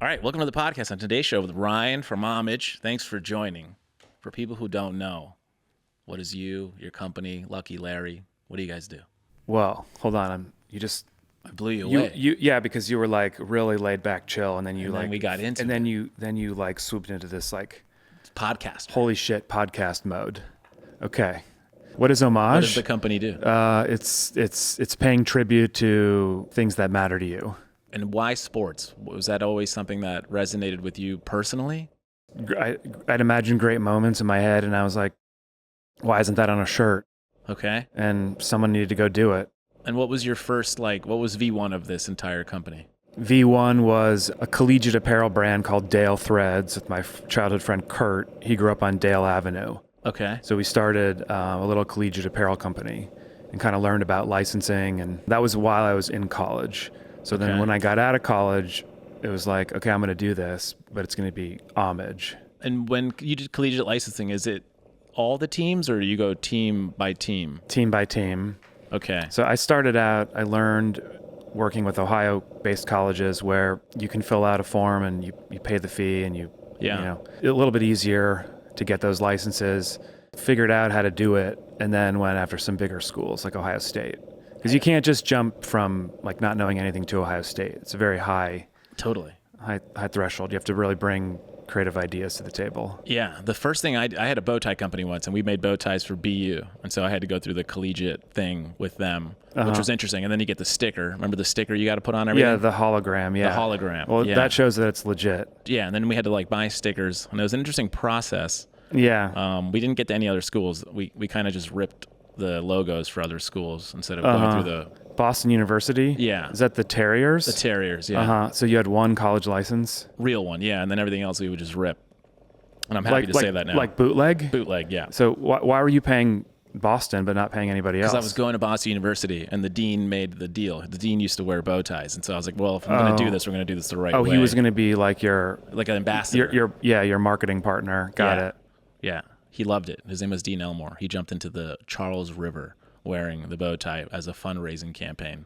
All right, welcome to the podcast. On today's show with Ryan from HOMAGE. Thanks for joining. For people who don't know, what is your company, Lucky Larry? What do you guys do? Well, hold on. I blew you away. Yeah, because you were like really laid back, chill, and then we got into and then you like swooped into this like podcast. Holy shit, podcast mode. Okay, what is HOMAGE? What does the company do? It's paying tribute to things that matter to you. And why sports? Was that always something that resonated with you personally? I'd imagine great moments in my head, and I was like, why isn't that on a shirt? Okay. And someone needed to go do it. And what was your first, what was V1 of this entire company? V1 was a collegiate apparel brand called Dale Threads with my childhood friend Kurt. He grew up on Dale Avenue. Okay. So we started a little collegiate apparel company and kind of learned about licensing. And that was while I was in college. So then when I got out of college, it was like, okay, I'm going to do this, but it's going to be HOMAGE. And when you did collegiate licensing, is it all the teams or do you go team by team? Team by team. Okay. So I started out, I learned working with Ohio-based colleges where you can fill out a form and you pay the fee and you know, a little bit easier to get those licenses. Figured out how to do it and then went after some bigger schools like Ohio State. Because you can't just jump from like not knowing anything to Ohio State. It's a very high threshold. You have to really bring creative ideas to the table. Yeah. The first thing I had a bow tie company once, and we made bow ties for BU. And so I had to go through the collegiate thing with them, which was interesting. And then you get the sticker. Remember the sticker you got to put on everything? Yeah, the hologram. Yeah. The hologram. Well, that shows that it's legit. Yeah. And then we had to buy stickers. And it was an interesting process. Yeah. We didn't get to any other schools. We kind of just ripped the logos for other schools instead of going through the Boston University? Yeah. Is that the Terriers? The Terriers, yeah. So you had one college license? Real one, yeah. And then everything else we would just rip. And I'm happy to say that now. Like bootleg? Bootleg, yeah. So why were you paying Boston but not paying anybody else? Because I was going to Boston University and the dean made the deal. The dean used to wear bow ties. And so I was like, well, if I'm going to do this, we're going to do this the right way. Oh, he was going to be like your... Like an ambassador. Your marketing partner. Got it. Yeah. He loved it. His name was Dean Elmore. He jumped into the Charles River wearing the bow tie as a fundraising campaign.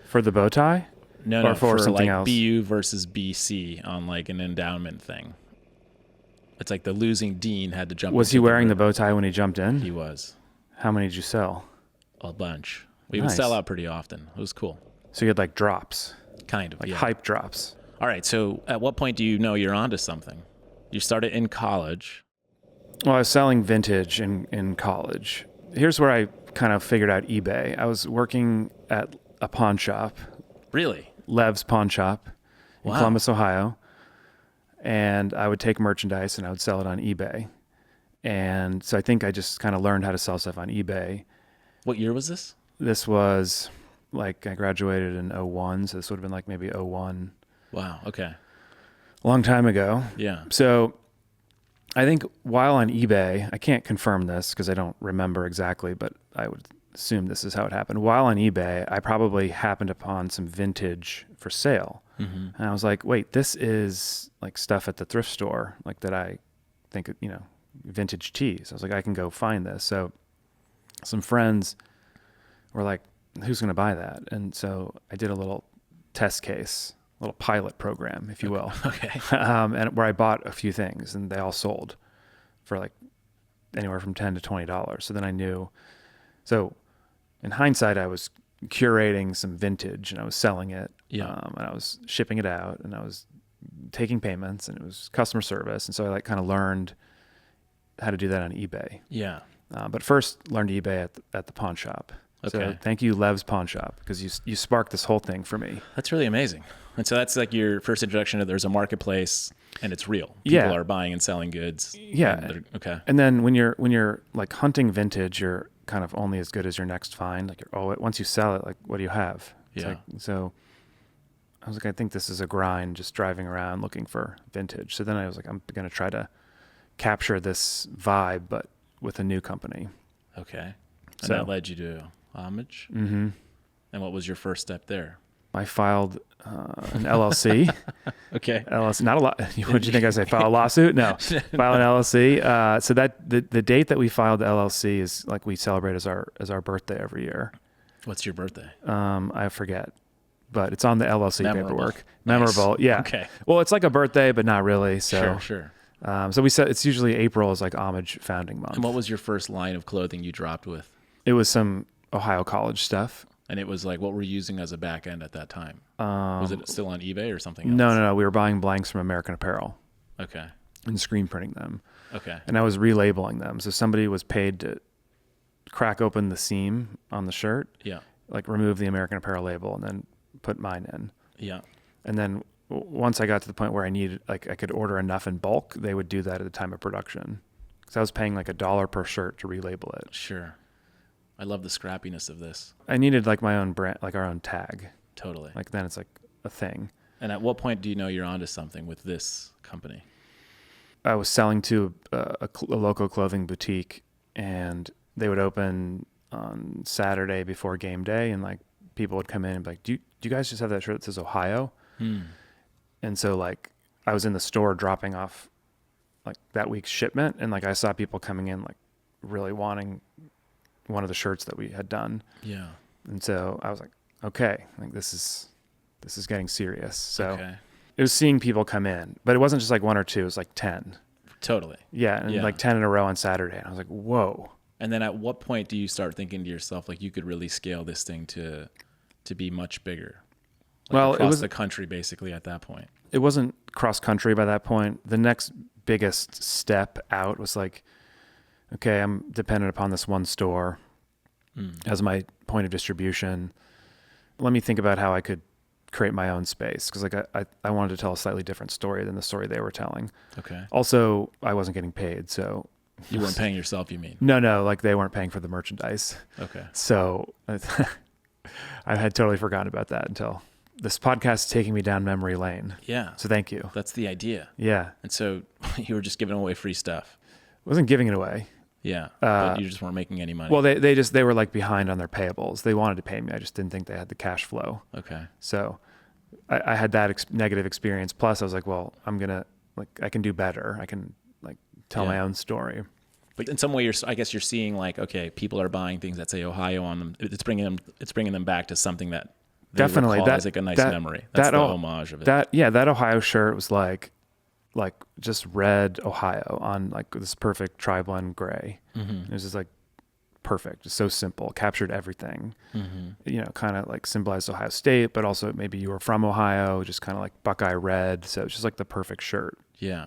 For the bow tie? No, for something else? BU versus BC on an endowment thing. It's like the losing dean had to jump in. Was he wearing the bow tie when he jumped in? He was. How many did you sell? A bunch. We would sell out pretty often. It was cool. So you had drops? Kind of, yeah. Hype drops. All right, so at what point do you know you're onto something? You started in college. Well, I was selling vintage in college. Here's where I kind of figured out eBay. I was working at a pawn shop. Really? Lev's Pawn Shop in Wow. Columbus, Ohio. And I would take merchandise and I would sell it on eBay. And so I think I just kind of learned how to sell stuff on eBay. What year was this? This was I graduated in 01, so this would have been maybe 01. Wow, okay. A long time ago. Yeah. So I think while on eBay, I can't confirm this because I don't remember exactly, but I would assume this is how it happened. While on eBay, I probably happened upon some vintage for sale. Mm-hmm. And I was like, wait, this is stuff at the thrift store, that I think, vintage tees. I was like, I can go find this. So some friends were like, who's going to buy that? And so I did a little test case, a little pilot program, if you will. Okay. And where I bought a few things and they all sold for anywhere from $10 to $20. So then I knew. So in hindsight, I was curating some vintage and I was selling it. Yeah. And I was shipping it out and I was taking payments and it was customer service. And so I kind of learned how to do that on eBay. Yeah. But first learned eBay at the pawn shop. Okay. So thank you, Lev's Pawn Shop, because you sparked this whole thing for me. That's really amazing. And so that's your first introduction to there's a marketplace and it's real. People are buying and selling goods. Yeah. Okay. And then when you're hunting vintage, you're kind of only as good as your next find. Once you sell it, what do you have? Yeah. So I was like, I think this is a grind, just driving around looking for vintage. So then I was like, I'm going to try to capture this vibe, but with a new company. Okay. And that led you to HOMAGE? Mm-hmm. And what was your first step there? I filed an LLC. Okay. LLC, not a lot. What did you think I say? File a lawsuit? No. File an LLC. So that the date that we filed the LLC is we celebrate as our birthday every year. What's your birthday? I forget. but it's on the LLC Memorable. paperwork. Nice. Memorable. Yeah. Okay. Well, it's like a birthday, but not really. So, Sure. So we said it's usually April is like HOMAGE founding month. And what was your first line of clothing you dropped with? It was some Ohio College stuff. And it was like, what were you using as a back end at that time? Was it still on eBay or something else? No. We were buying blanks from American Apparel Okay. and screen printing them. Okay. And I was relabeling them. So somebody was paid to crack open the seam on the shirt, Yeah. like remove the American Apparel label and then put mine in. Yeah. And then once I got to the point where I needed, like I could order enough in bulk, they would do that at the time of production. Because I was paying like $1 per shirt to relabel it. Sure. I love the scrappiness of this. I needed like my own brand, like our own tag. Totally. Like then it's like a thing. And at what point do you know you're onto something with this company? I was selling to a local clothing boutique, and they would open on Saturday before game day, and like people would come in and be like, do you guys just have that shirt that says Ohio? And so like I was in the store dropping off like that week's shipment, and like I saw people coming in like really wanting one of the shirts that we had done. Yeah. And so I was like, okay, like this is getting serious. So Okay. it was seeing people come in, but it wasn't just like one or two, it was like 10. Totally. Yeah. And Yeah. like 10 in a row on Saturday. And I was like, whoa. And then at what point do you start thinking to yourself, like you could really scale this thing to be much bigger? Like Well, it across was the country basically at that point. It wasn't cross country by that point. The next biggest step out was like, okay, I'm dependent upon this one store as my point of distribution. Let me think about how I could create my own space. Cause like I wanted to tell a slightly different story than the story they were telling. Okay. Also, I wasn't getting paid. So You weren't paying yourself, you mean? no, like they weren't paying for the merchandise. Okay. So I had totally forgotten about that until this podcast is taking me down memory lane. Yeah. So thank you. That's the idea. Yeah. And so you were just giving away free stuff. I wasn't giving it away. Yeah. But you just weren't making any money. Well, they were like behind on their payables. They wanted to pay me. I just didn't think they had the cash flow. Okay. So I had that negative experience. Plus I was like, well, I can do better. I can like tell my own story. But in some way, I guess you're seeing like, okay, people are buying things that say Ohio on them. It's bringing them back to something that they Definitely recall as like a nice memory. That's the homage of it. That Ohio shirt was like just red Ohio on like this perfect tri-blend gray. It was just like perfect, just so simple, captured everything. You know, kind of like symbolized Ohio State, but also maybe you were from Ohio, just kind of like Buckeye red. So it's just like the perfect shirt. Yeah.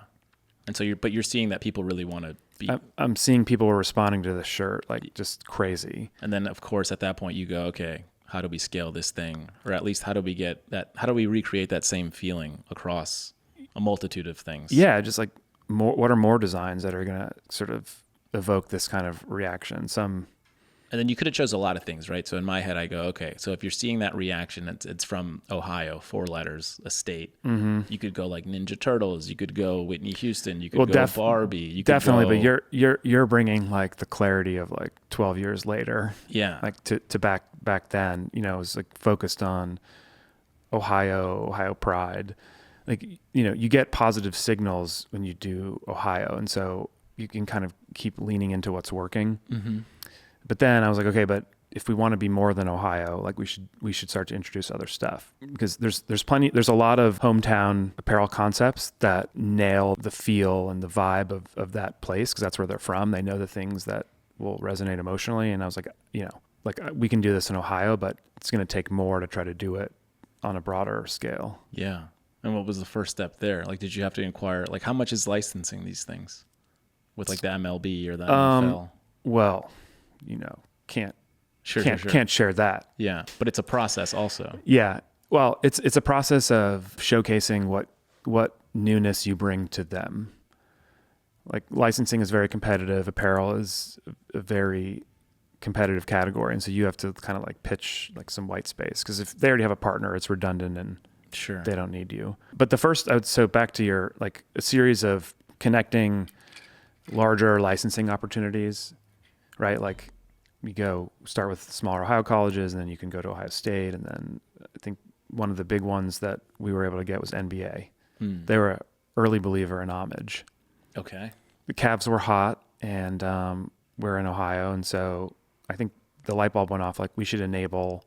And so you're seeing that people really want to be. I'm seeing people were responding to the shirt like just crazy. And then of course at that point you go, okay, how do we scale this thing? Or at least how do we recreate that same feeling across a multitude of things? Yeah, just like what are more designs that are going to sort of evoke this kind of reaction? And then you could have chose a lot of things, right? So in my head, I go, okay, so if you're seeing that reaction, it's from Ohio, 4 letters, a state. You could go like Ninja Turtles. You could go Whitney Houston. You could go Barbie. You could definitely, go, but you're bringing like the clarity of like 12 years later. Yeah. Like to back then, you know, it was like focused on Ohio pride. Like, you know, you get positive signals when you do Ohio, and so you can kind of keep leaning into what's working. But then I was like, okay, but if we want to be more than Ohio, like we should start to introduce other stuff, because there's a lot of hometown apparel concepts that nail the feel and the vibe of that place, because that's where they're from. They know the things that will resonate emotionally. And I was like, you know, like we can do this in Ohio, but it's going to take more to try to do it on a broader scale. Yeah. And what was the first step there? Like, did you have to inquire, like, how much is licensing these things with like the MLB or the NFL? Well, you know, can't share that. Yeah, but it's a process also. Yeah. Well, it's a process of showcasing what newness you bring to them. Like licensing is very competitive. Apparel is a very competitive category. And so you have to kind of like pitch like some white space, because if they already have a partner, it's redundant and sure, they don't need you. But so back to your, like a series of connecting larger licensing opportunities, right? Like you start with smaller Ohio colleges, and then you can go to Ohio State. And then I think one of the big ones that we were able to get was NBA. They were an early believer in HOMAGE. Okay. The Cavs were hot, and we're in Ohio. And so I think the light bulb went off, like we should enable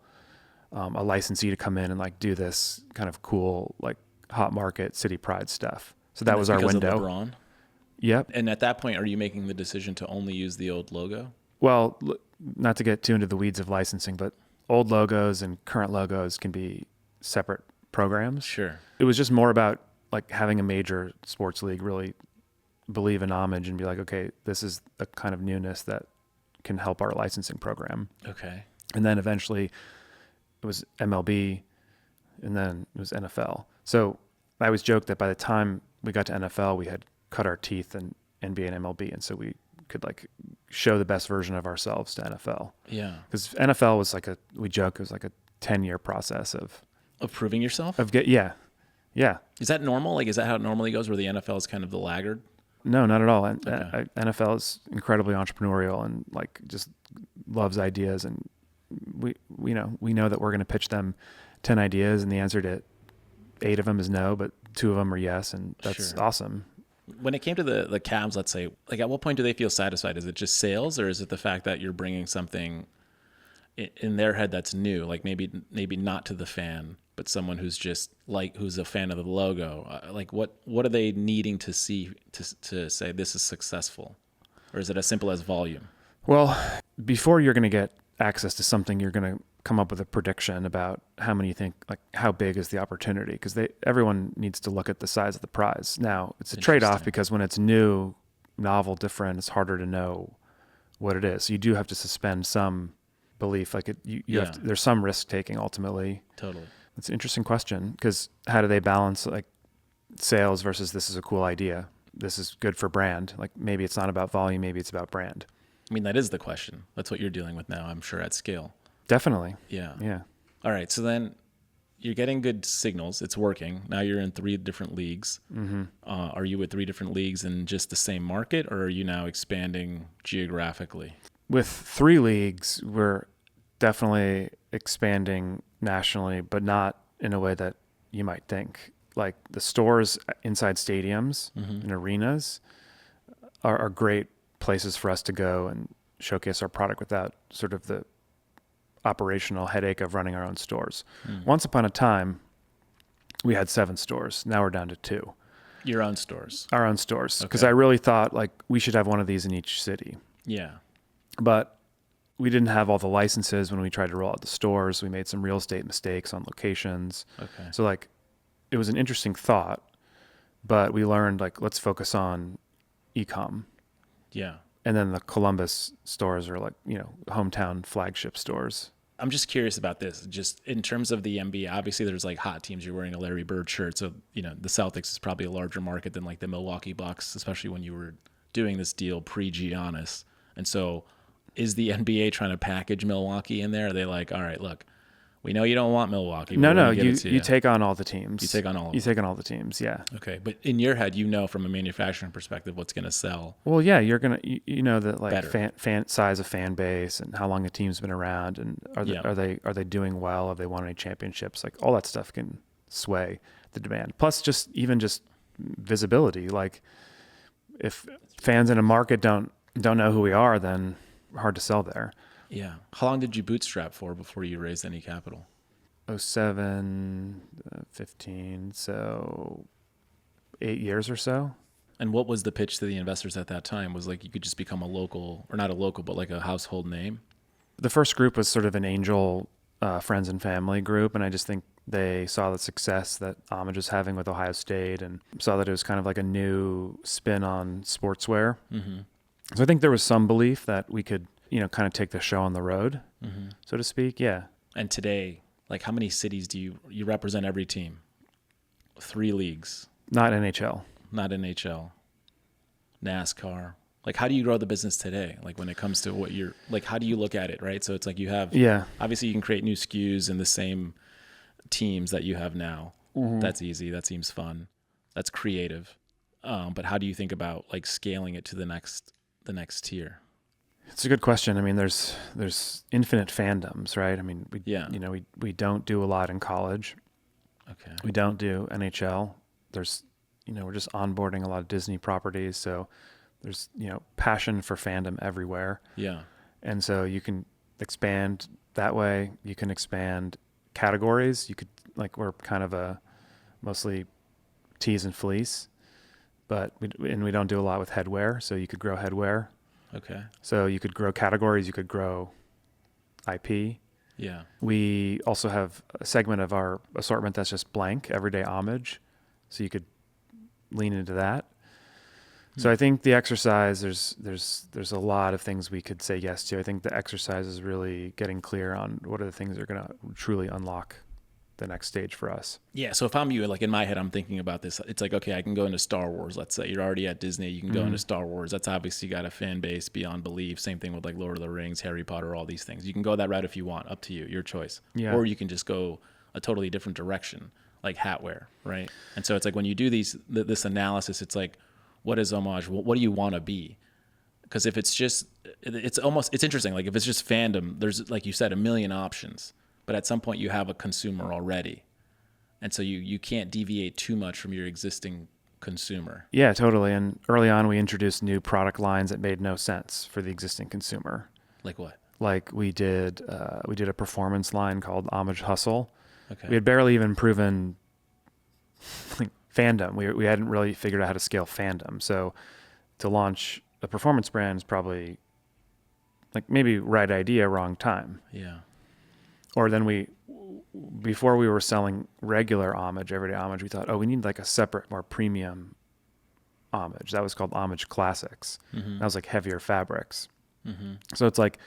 a licensee to come in and like do this kind of cool, like hot market city pride stuff. So that was our window. Of LeBron? Yep. And at that point, are you making the decision to only use the old logo? Well, not to get too into the weeds of licensing, but old logos and current logos can be separate programs. Sure. It was just more about like having a major sports league really believe in HOMAGE and be like, okay, this is a kind of newness that can help our licensing program. Okay. And then eventually it was MLB and then it was NFL. So I always joke that by the time we got to NFL, we had cut our teeth in NBA and MLB. And so we could like show the best version of ourselves to NFL. Yeah. Because NFL was like we joke, it was like a 10-year process of proving yourself? Yeah. Is that normal? Like, is that how it normally goes where the NFL is kind of the laggard? No, not at all. And Okay. NFL is incredibly entrepreneurial and like just loves ideas. And we know that we're going to pitch them 10 ideas and the answer to 8 of them is no, but 2 of them are yes. And that's Sure. awesome. When it came to the Cavs, let's say, like at what point do they feel satisfied? Is it just sales, or is it the fact that you're bringing something in their head that's new, like maybe not to the fan, but someone who's just like who's a fan of the logo? Like what are they needing to see to say this is successful, or is it as simple as volume? Well, before you're going to get access to something, you're going to come up with a prediction about how many you think, like how big is the opportunity, because everyone needs to look at the size of the prize. Now it's a trade-off because when it's new, novel, different, it's harder to know what it is. So you do have to suspend some belief, like there's some risk taking ultimately. Totally. It's an interesting question because how do they balance like sales versus this is a cool idea, this is good for brand? Like maybe it's not about volume, maybe it's about brand. I mean, that is the question. That's what you're dealing with now, I'm sure, at scale. Definitely. Yeah. All right. So then you're getting good signals. It's working. Now you're in 3 different leagues. Mm-hmm. Are you with 3 different leagues in just the same market, or are you now expanding geographically? With 3 leagues, we're definitely expanding nationally, but not in a way that you might think. Like the stores inside stadiums and arenas are great places for us to go and showcase our product without sort of the operational headache of running our own stores. Once upon a time, we had 7 stores. Now we're down to 2. Your own stores. Our own stores. Because Okay. I really thought like we should have one of these in each city. Yeah. But we didn't have all the licenses when we tried to roll out the stores. We made some real estate mistakes on locations. Okay. So like it was an interesting thought, but we learned like let's focus on e-com. Yeah. And then the Columbus stores are like, hometown flagship stores. I'm just curious about this. Just in terms of the NBA, obviously there's like hot teams. You're wearing a Larry Bird shirt. So, the Celtics is probably a larger market than like the Milwaukee Bucks, especially when you were doing this deal pre-Giannis. And so is the NBA trying to package Milwaukee in there? Are they like, all right, look, we know you don't want Milwaukee. No, you take on all the teams. You take on all of You them. take on all the teams, yeah. Okay. But in your head, from a manufacturing perspective what's going to sell. Well, yeah, you're going to, that like Better. fan size of fan base and how long a team's been around and Yeah. are they doing well? Have they won any championships? Like all that stuff can sway the demand. Plus just visibility. Like if fans in a market don't know who we are, then we're hard to sell there. Yeah. How long did you bootstrap for before you raised any capital? 07, 15, so 8 years or so. And what was the pitch to the investors at that time? Was like you could just become a local, or not a local, but like a household name? The first group was sort of an angel friends and family group, and I just think they saw the success that HOMAGE was having with Ohio State and saw that it was kind of like a new spin on sportswear. Mm-hmm. So I think there was some belief that we could, kind of take the show on the road, so to speak. Yeah. And today, like how many cities do you represent every team? 3 leagues. Not NHL. Not NHL. NASCAR. Like how do you grow the business today? Like when it comes to what you're, like how do you look at it, right? So it's like you have, obviously you can create new SKUs in the same teams that you have now. Mm-hmm. That's easy. That seems fun. That's creative. But how do you think about like scaling it to the next tier? It's a good question. I mean, there's infinite fandoms, right? I mean, we don't do a lot in college. Okay. We don't do NHL. There's, we're just onboarding a lot of Disney properties. So there's, passion for fandom everywhere. Yeah. And so you can expand that way. You can expand categories. You could, like, we're kind of a mostly tees and fleece, but we don't do a lot with headwear. So you could grow headwear. Okay. So you could grow categories. You could grow IP. Yeah. We also have a segment of our assortment that's just blank, everyday homage. So you could lean into that. So I think the exercise, there's a lot of things we could say yes to. I think the exercise is really getting clear on what are the things that are going to truly unlock the next stage for us. Yeah. So if I'm you, like in my head, I'm thinking about this. It's like, okay, I can go into Star Wars. Let's say you're already at Disney. You can go into Star Wars. That's obviously got a fan base beyond belief. Same thing with like Lord of the Rings, Harry Potter, all these things. You can go that route if you want, up to you, your choice. Yeah. Or you can just go a totally different direction, like hatwear, right? And so it's like when you do this analysis, it's like, what is homage? What do you want to be? Because if it's just, it's interesting. Like if it's just fandom, there's, like you said, a million options. But at some point you have a consumer already. And so you can't deviate too much from your existing consumer. Yeah, totally. And early on, we introduced new product lines that made no sense for the existing consumer. Like what? Like we did a performance line called Homage Hustle. Okay. We had barely even proven like fandom. We hadn't really figured out how to scale fandom. So to launch a performance brand is probably like maybe right idea, wrong time. Yeah. Or then before we were selling regular homage, everyday homage, we thought, we need like a separate, more premium homage. That was called Homage Classics. Mm-hmm. That was like heavier fabrics. Mm-hmm. So it's like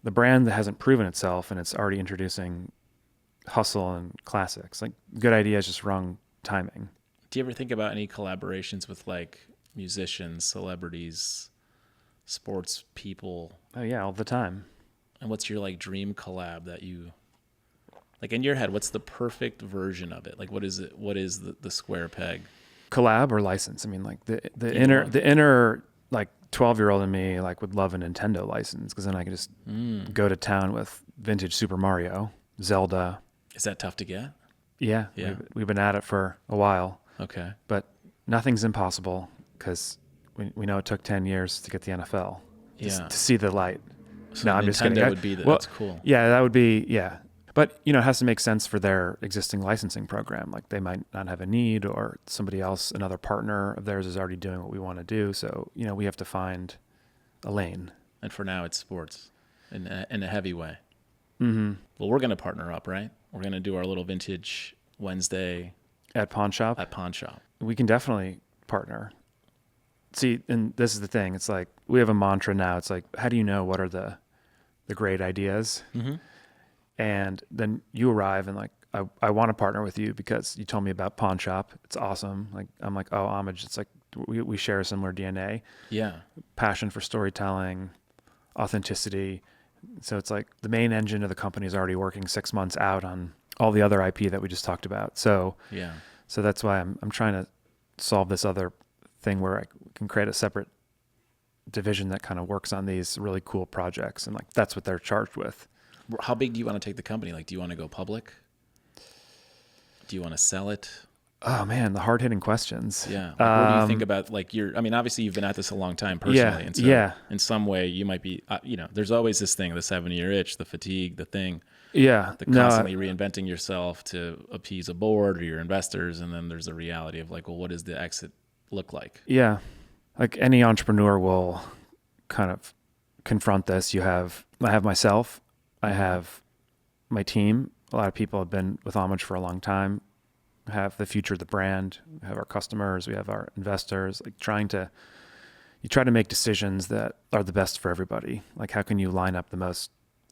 the brand that hasn't proven itself and it's already introducing hustle and classics. Like good idea is just wrong timing. Do you ever think about any collaborations with like musicians, celebrities, sports people? Oh yeah, all the time. And what's your like dream collab that you like in your head? What's the perfect version of it? Like, what is it? What is the square peg? Collab or license? I mean, like the inner like 12-year-old in me like would love a Nintendo license because then I could just go to town with vintage Super Mario, Zelda. Is that tough to get? Yeah. We've been at it for a while. Okay. But nothing's impossible because we know it took 10 years to get the NFL to see the light. So no, Nintendo I'm just kidding. Would be that's cool. Yeah, that would be, yeah. But, it has to make sense for their existing licensing program. Like they might not have a need or somebody else, another partner of theirs is already doing what we want to do. So, we have to find a lane. And for now, it's sports in a heavy way. Mm-hmm. Well, we're going to partner up, right? We're going to do our little vintage Wednesday. At Pawn Shop? At Pawn Shop. We can definitely partner. See, and this is the thing. It's like we have a mantra now. It's like, how do you know what are the great ideas? Mm-hmm. And then you arrive and like, I want to partner with you because you told me about Pawn Shop. It's awesome. Like I'm like, oh, homage. It's like we share a similar DNA. Yeah. Passion for storytelling, authenticity. So it's like the main engine of the company is already working 6 months out on all the other IP that we just talked about. So yeah. So that's why I'm trying to solve this other thing where I can create a separate division that kind of works on these really cool projects. And like, that's what they're charged with. How big do you want to take the company? Like, do you want to go public? Do you want to sell it? Oh man, the hard hitting questions. Yeah. Like, what do you think about like obviously you've been at this a long time personally. Yeah. And so in some way you might be, there's always this thing, the 7-year itch, the fatigue, the thing. Yeah. The constantly reinventing yourself to appease a board or your investors. And then there's the reality of like, well, what does the exit look like? Yeah. Like any entrepreneur will kind of confront this. I have myself, I have my team. A lot of people have been with Homage for a long time, have the future of the brand, we have our customers, we have our investors, like you try to make decisions that are the best for everybody. Like how can you line up the most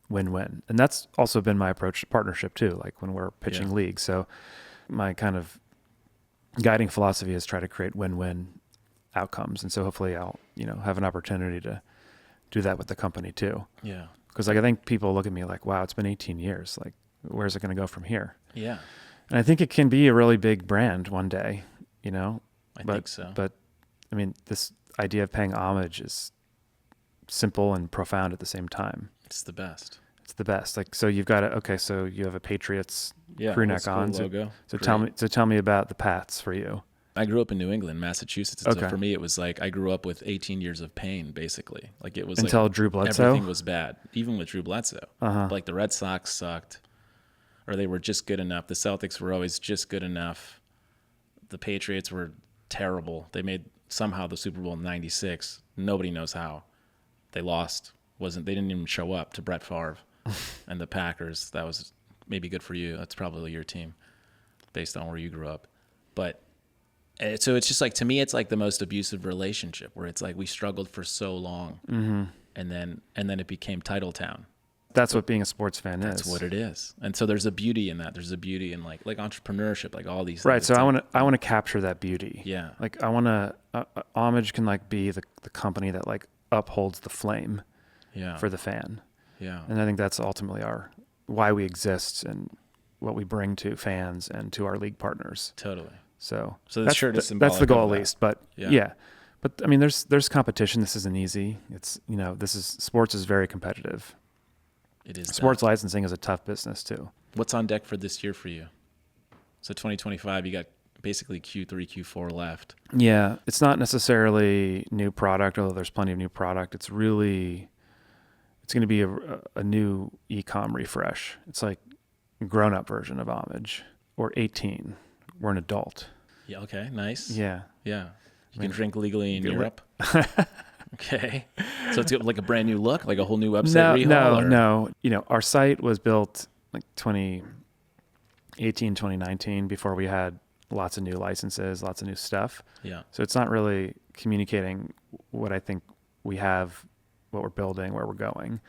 win-win? And that's also been my approach to partnership too, like when we're pitching leagues. So my kind of guiding philosophy is try to create win-win outcomes. And so hopefully I'll, have an opportunity to do that with the company too. Yeah. Because like I think people look at me like, wow, it's been 18 years. Like where's it going to go from here? Yeah. And I think it can be a really big brand one day, I think so. But I mean, this idea of paying homage is simple and profound at the same time. It's the best. It's the best. Like, so you've got so you have a Patriots crew neck on. Logo. So tell me about the Pats for you. I grew up in New England, Massachusetts. And so for me, it was like I grew up with 18 years of pain, basically. Like it was until like Drew Bledsoe. Everything was bad, even with Drew Bledsoe. Uh-huh. Like the Red Sox sucked. or they were just good enough. The Celtics were always just good enough. The Patriots were terrible. They made somehow the Super Bowl in '96. Nobody knows how. They lost. They didn't even show up to Brett Favre and the Packers. That was maybe good for you. That's probably your team based on where you grew up. But so it's just like, to me, it's like the most abusive relationship where it's like we struggled for so long, and then it became Title Town. That's what being a sports fan is. That's what it is. And so there's a beauty in that. There's a beauty in like entrepreneurship, like all these things. Right. So I want to capture that beauty. Yeah. Like I want to, Homage can like be the company that like upholds the flame for the fan. Yeah. And I think that's ultimately why we exist and what we bring to fans and to our league partners. Totally. So the shirt is symbolic. That's the goal, of at least. But yeah. But I mean, there's competition. This isn't easy. It's, sports is very competitive. It is. Sports licensing is a tough business too. What's on deck for this year for you? So 2025, you got basically Q3, Q4 left. Yeah. It's not necessarily new product, although there's plenty of new product. It's going to be a new e-com refresh. It's like a grown-up version of Homage, or 18. We're an adult. Yeah. Okay. Nice. Yeah. Yeah. You can drink legally in Europe. Okay. So it's like a brand new look, like a whole new website rehaul? No. Our site was built like 2018, 2019, before we had lots of new licenses, lots of new stuff. Yeah. So it's not really communicating what I think we have, what we're building, where we're going.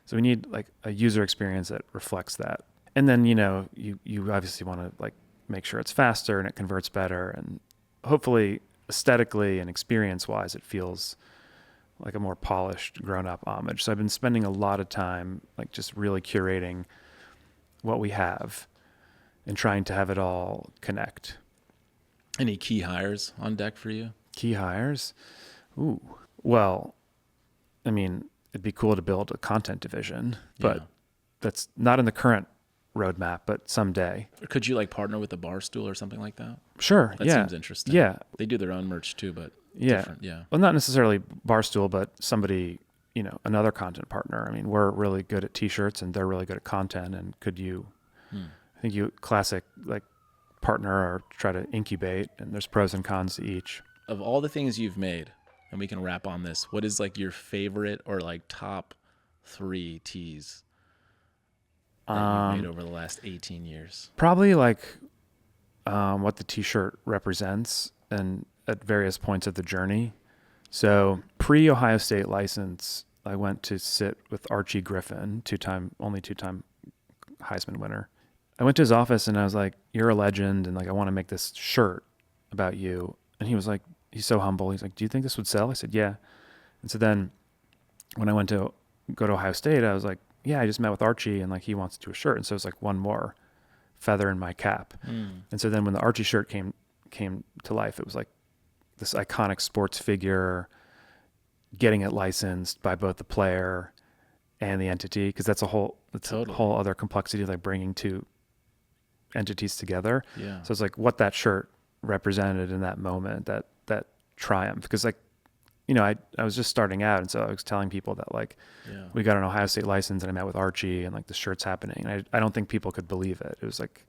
So we need like a user experience that reflects that. And then, you obviously want to like make sure it's faster and it converts better, and hopefully aesthetically and experience-wise, it feels like a more polished, grown-up Homage. So I've been spending a lot of time like just really curating what we have and trying to have it all connect. Any key hires on deck for you? Key hires? Ooh. Well, I mean, it'd be cool to build a content division, but that's not in the current roadmap, but someday. Or could you like partner with a Barstool or something like that? Sure. That seems interesting. Yeah. They do their own merch too, but yeah. different. Yeah. Well, not necessarily Barstool, but somebody, another content partner. I mean, we're really good at t-shirts and they're really good at content. And I think you classic like partner or try to incubate, and there's pros and cons to each. Of all the things you've made, and we can wrap on this, what is like your favorite or like top 3 tees that you've made over the last 18 years? Probably like what the t-shirt represents and at various points of the journey. So pre-Ohio State license, I went to sit with Archie Griffin, only two-time Heisman winner. I went to his office and I was like, "You're a legend, and like I want to make this shirt about you." And he was like, he's so humble. He's like, "Do you think this would sell?" I said, "Yeah." And so then when I went to go to Ohio State, I was like, "Yeah, I just met with Archie and like he wants to do a shirt." And so it was like one more feather in my cap. And so then when the Archie shirt came to life, it was like this iconic sports figure, getting it licensed by both the player and the entity, because that's a whole other complexity, like bringing two entities together. Yeah. So it's like what that shirt represented in that moment, that triumph, because like, I was just starting out, and so I was telling people that like we got an Ohio State license and I met with Archie and like the shirt's happening. And I don't think people could believe it. It was like,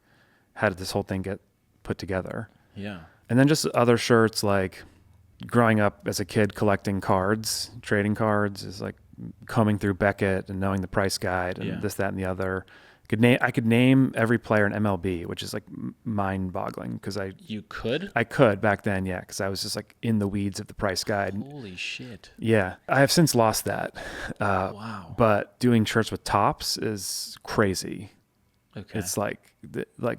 how did this whole thing get put together? Yeah. And then just other shirts, like growing up as a kid collecting cards, trading cards, is like combing through Beckett and knowing the price guide and this, that, and the other. I could name every player in MLB, which is like mind-boggling because I could back then, because I was just like in the weeds of the price guide. Holy shit! Yeah, I have since lost that. Wow! But doing shirts with tops is crazy. Okay, it's like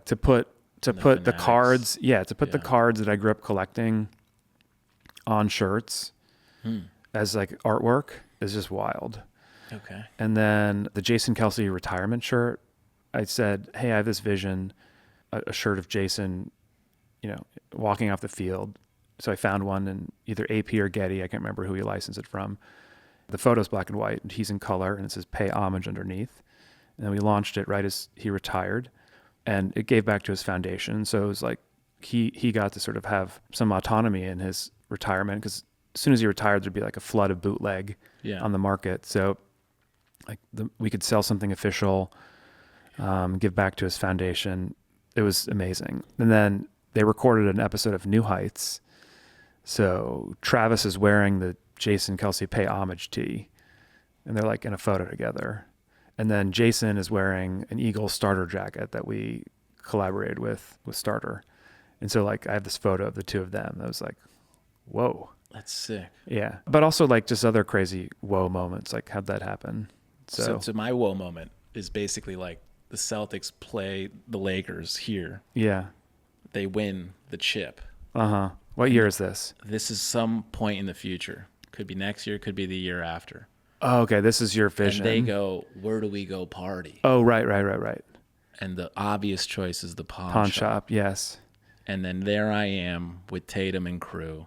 to put the cards, the cards that I grew up collecting on shirts as like artwork is just wild. Okay, and then the Jason Kelce retirement shirt. I said, "Hey, I have this vision, a shirt of Jason, walking off the field." So I found one in either AP or Getty. I can't remember who he licensed it from. The photo's black and white, and he's in color, and it says "Pay Homage" underneath. And then we launched it right as he retired, and it gave back to his foundation. So it was like he got to sort of have some autonomy in his retirement, because as soon as he retired, there'd be like a flood of bootleg on the market. So like we could sell something official. give back to his foundation. It was amazing. And then they recorded an episode of New Heights. So Travis is wearing the Jason Kelce Pay Homage tee, and they're like in a photo together. And then Jason is wearing an Eagles starter jacket that we collaborated with Starter. And so like I have this photo of the two of them. I was like, whoa. That's sick. Yeah. But also like just other crazy whoa moments. Like how'd that happen? So my whoa moment is basically like the Celtics play the Lakers here. Yeah. They win the chip. Uh-huh. What year is this? This is some point in the future. Could be next year, could be the year after. Oh, okay. This is your vision. And they go, where do we go party? Oh, right. And the obvious choice is the pawn shop. Shop, yes. And then there I am with Tatum and crew,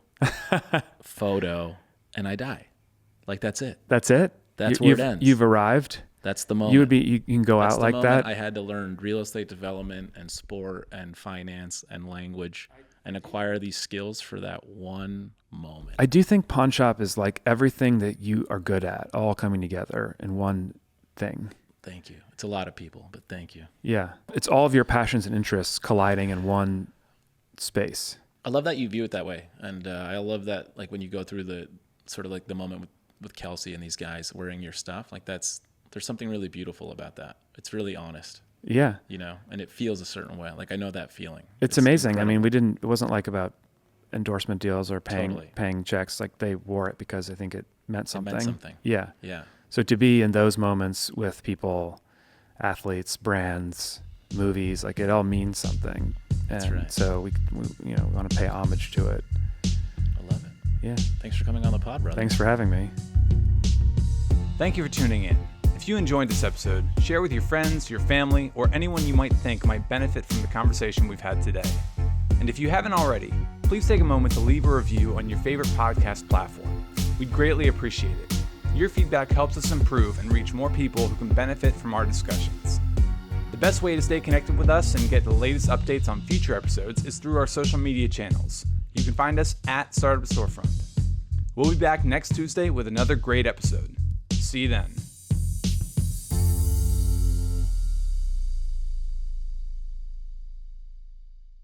photo, and I die. Like, that's it. That's it? That's where it ends. You've arrived? That's the moment. You can go out like that? I had to learn real estate development and sport and finance and language and acquire these skills for that one moment. I do think pawn shop is like everything that you are good at all coming together in one thing. Thank you. It's a lot of people, but thank you. Yeah. It's all of your passions and interests colliding in one space. I love that you view it that way. And I love that, like, when you go through the sort of like the moment with Kelce and these guys wearing your stuff, like there's something really beautiful about that. It's really honest. Yeah. You know, and it feels a certain way. Like, I know that feeling. It's amazing. Incredible. I mean, it wasn't like about endorsement deals or paying checks. Like, they wore it because I think it meant something. It meant something. Yeah. Yeah. So to be in those moments with people, athletes, brands, movies, like it all means something. That's and right. so we want to pay homage to it. I love it. Yeah. Thanks for coming on the pod, brother. Thanks for having me. Thank you for tuning in. If you enjoyed this episode, share with your friends, your family, or anyone you might think might benefit from the conversation we've had today. And if you haven't already, please take a moment to leave a review on your favorite podcast platform. We'd greatly appreciate it. Your feedback helps us improve and reach more people who can benefit from our discussions. The best way to stay connected with us and get the latest updates on future episodes is through our social media channels. You can find us at Startup Storefront. We'll be back next Tuesday with another great episode. See you then.